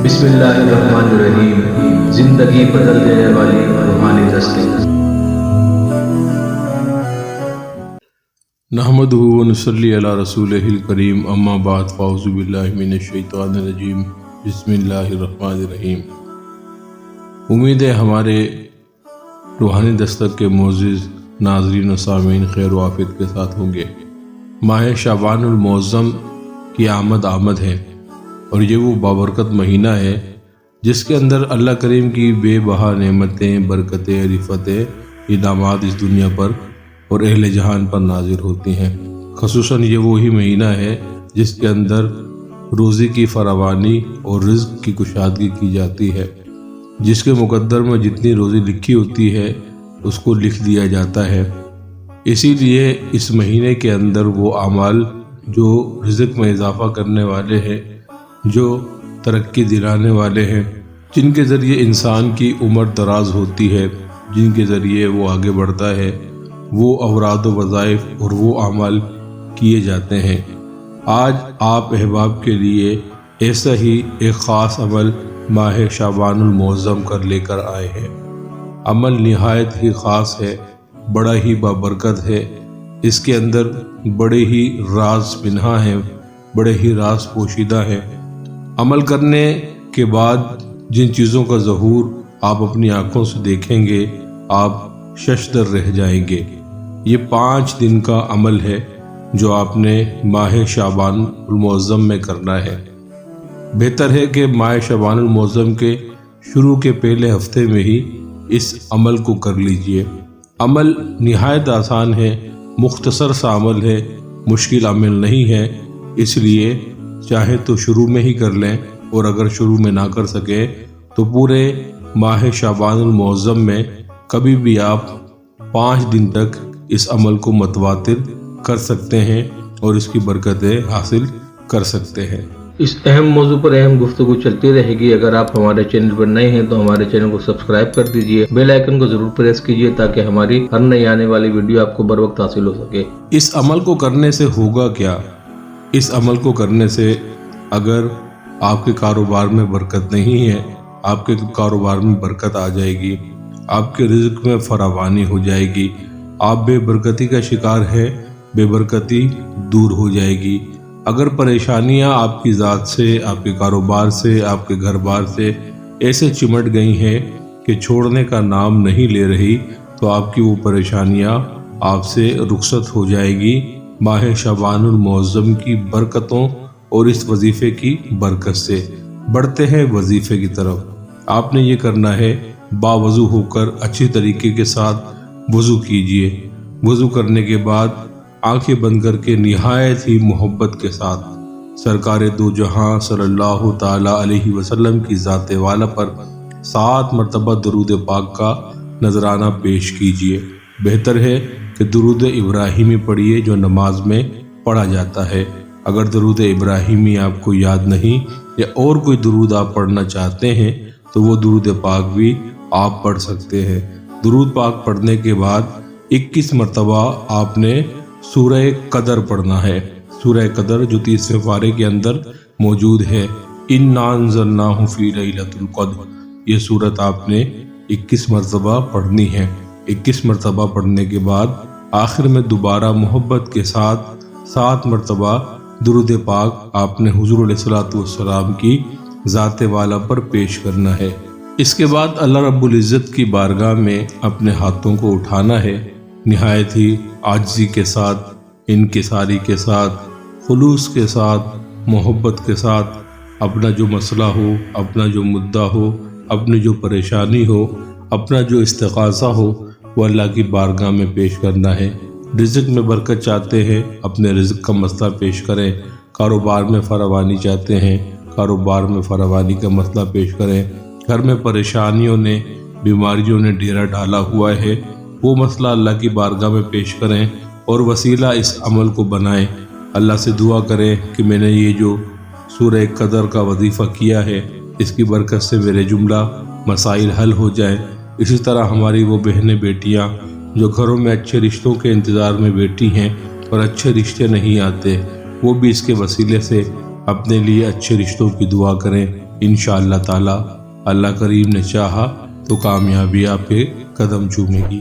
بسم اللہ الرحمن الرحیم، زندگی بدل دینے والی روحانی دستک۔ نحمدہ و نصلی علی رسولہ الکریم، اما بعد، فاعوذ باللہ من الشیطان الرجیم، بسم اللہ الرحمن الرحیم۔ امید ہے ہمارے روحانی دستک کے معزز ناظرین و سامعین خیر و عافیت کے ساتھ ہوں گے۔ ماہ شعبان المعظم کی آمد ہے اور یہ وہ بابرکت مہینہ ہے جس کے اندر اللہ کریم کی بے بہا نعمتیں، برکتیں، رفتیں، انعامات اس دنیا پر اور اہل جہان پر نازل ہوتی ہیں۔ خصوصاً یہ وہی مہینہ ہے جس کے اندر روزی کی فراوانی اور رزق کی کشادگی کی جاتی ہے۔ جس کے مقدر میں جتنی روزی لکھی ہوتی ہے اس کو لکھ دیا جاتا ہے۔ اسی لیے اس مہینے کے اندر وہ اعمال جو رزق میں اضافہ کرنے والے ہیں، جو ترقی دلانے والے ہیں، جن کے ذریعے انسان کی عمر دراز ہوتی ہے، جن کے ذریعے وہ آگے بڑھتا ہے، وہ اوراد و وظائف اور وہ اعمال کیے جاتے ہیں۔ آج آپ احباب کے لیے ایسا ہی ایک خاص عمل ماہ شعبان المعظم کر لے کر آئے ہیں۔ عمل نہایت ہی خاص ہے، بڑا ہی بابرکت ہے۔ اس کے اندر بڑے ہی راز پنہاں ہیں، بڑے ہی راز پوشیدہ ہیں۔ عمل کرنے کے بعد جن چیزوں کا ظہور آپ اپنی آنکھوں سے دیکھیں گے، آپ ششدر رہ جائیں گے۔ یہ 5 دن کا عمل ہے جو آپ نے ماہ شعبان المعظم میں کرنا ہے۔ بہتر ہے کہ ماہ شعبان المعظم کے شروع کے پہلے ہفتے میں ہی اس عمل کو کر لیجئے۔ عمل نہایت آسان ہے، مختصر سا عمل ہے، مشکل عمل نہیں ہے۔ اس لیے چاہے تو شروع میں ہی کر لیں، اور اگر شروع میں نہ کر سکیں تو پورے ماہ شعبان المعظم میں کبھی بھی آپ 5 دن تک اس عمل کو متواتر کر سکتے ہیں اور اس کی برکتیں حاصل کر سکتے ہیں۔ اس اہم موضوع پر اہم گفتگو چلتی رہے گی۔ اگر آپ ہمارے چینل پر نئے ہیں تو ہمارے چینل کو سبسکرائب کر دیجئے، بیل آئیکن کو ضرور پریس کیجئے تاکہ ہماری ہر نئی آنے والی ویڈیو آپ کو بر وقت حاصل ہو سکے۔ اس عمل کو کرنے سے ہوگا کیا؟ اس عمل کو کرنے سے اگر آپ کے کاروبار میں برکت نہیں ہے، آپ کے کاروبار میں برکت آ جائے گی، آپ کے رزق میں فراوانی ہو جائے گی۔ آپ بے برکتی کا شکار ہیں، بے برکتی دور ہو جائے گی۔ اگر پریشانیاں آپ کی ذات سے، آپ کے کاروبار سے، آپ کے گھر بار سے ایسے چمٹ گئی ہیں کہ چھوڑنے کا نام نہیں لے رہی، تو آپ کی وہ پریشانیاں آپ سے رخصت ہو جائے گی ماہ شعبان المعظم کی برکتوں اور اس وظیفے کی برکت سے۔ بڑھتے ہیں وظیفے کی طرف۔ آپ نے یہ کرنا ہے، باوضو ہو کر اچھی طریقے کے ساتھ وضو کیجئے۔ وضو کرنے کے بعد آنکھیں بند کر کے نہایت ہی محبت کے ساتھ سرکار دو جہاں صلی اللہ تعالی علیہ وسلم کی ذات والا پر 7 مرتبہ درود پاک کا نذرانہ پیش کیجئے۔ بہتر ہے کہ درود ابراہیمی پڑھیے جو نماز میں پڑھا جاتا ہے۔ اگر درود ابراہیمی آپ کو یاد نہیں یا اور کوئی درود آپ پڑھنا چاہتے ہیں تو وہ درود پاک بھی آپ پڑھ سکتے ہیں۔ درود پاک پڑھنے کے بعد 21 مرتبہ آپ نے سورہ قدر پڑھنا ہے۔ سورہ قدر جو 30ویں پارے کے اندر موجود ہے، اِنَّا أَنزَلْنَاهُ فِي لَيْلَةِ الْقَدْرِ، یہ سورت آپ نے 21 مرتبہ پڑھنی ہے۔ 21 مرتبہ پڑھنے کے بعد آخر میں دوبارہ محبت کے ساتھ 7 مرتبہ درود پاک آپ نے حضور علیہ الصلوۃ والسلام کی ذات والا پر پیش کرنا ہے۔ اس کے بعد اللہ رب العزت کی بارگاہ میں اپنے ہاتھوں کو اٹھانا ہے، نہایت ہی عاجزی کے ساتھ، انکساری کے ساتھ، خلوص کے ساتھ، محبت کے ساتھ اپنا جو مسئلہ ہو، اپنا جو مدعا ہو، اپنی جو پریشانی ہو، اپنا جو استغاثہ ہو، وہ اللہ کی بارگاہ میں پیش کرنا ہے۔ رزق میں برکت چاہتے ہیں، اپنے رزق کا مسئلہ پیش کریں۔ کاروبار میں فراوانی چاہتے ہیں، کاروبار میں فراوانی کا مسئلہ پیش کریں۔ گھر میں پریشانیوں نے، بیماریوں نے ڈیرا ڈالا ہوا ہے، وہ مسئلہ اللہ کی بارگاہ میں پیش کریں اور وسیلہ اس عمل کو بنائیں۔ اللہ سے دعا کریں کہ میں نے یہ جو سورہ قدر کا وظیفہ کیا ہے، اس کی برکت سے میرے جملہ مسائل حل ہو جائیں۔ اسی طرح ہماری وہ بہنیں بیٹیاں جو گھروں میں اچھے رشتوں کے انتظار میں بیٹھی ہیں اور اچھے رشتے نہیں آتے، وہ بھی اس کے وسیلے سے اپنے لیے اچھے رشتوں کی دعا کریں۔ انشاءاللہ تعالی اللہ کریم نے چاہا تو کامیابی آپ کے قدم چومے گی۔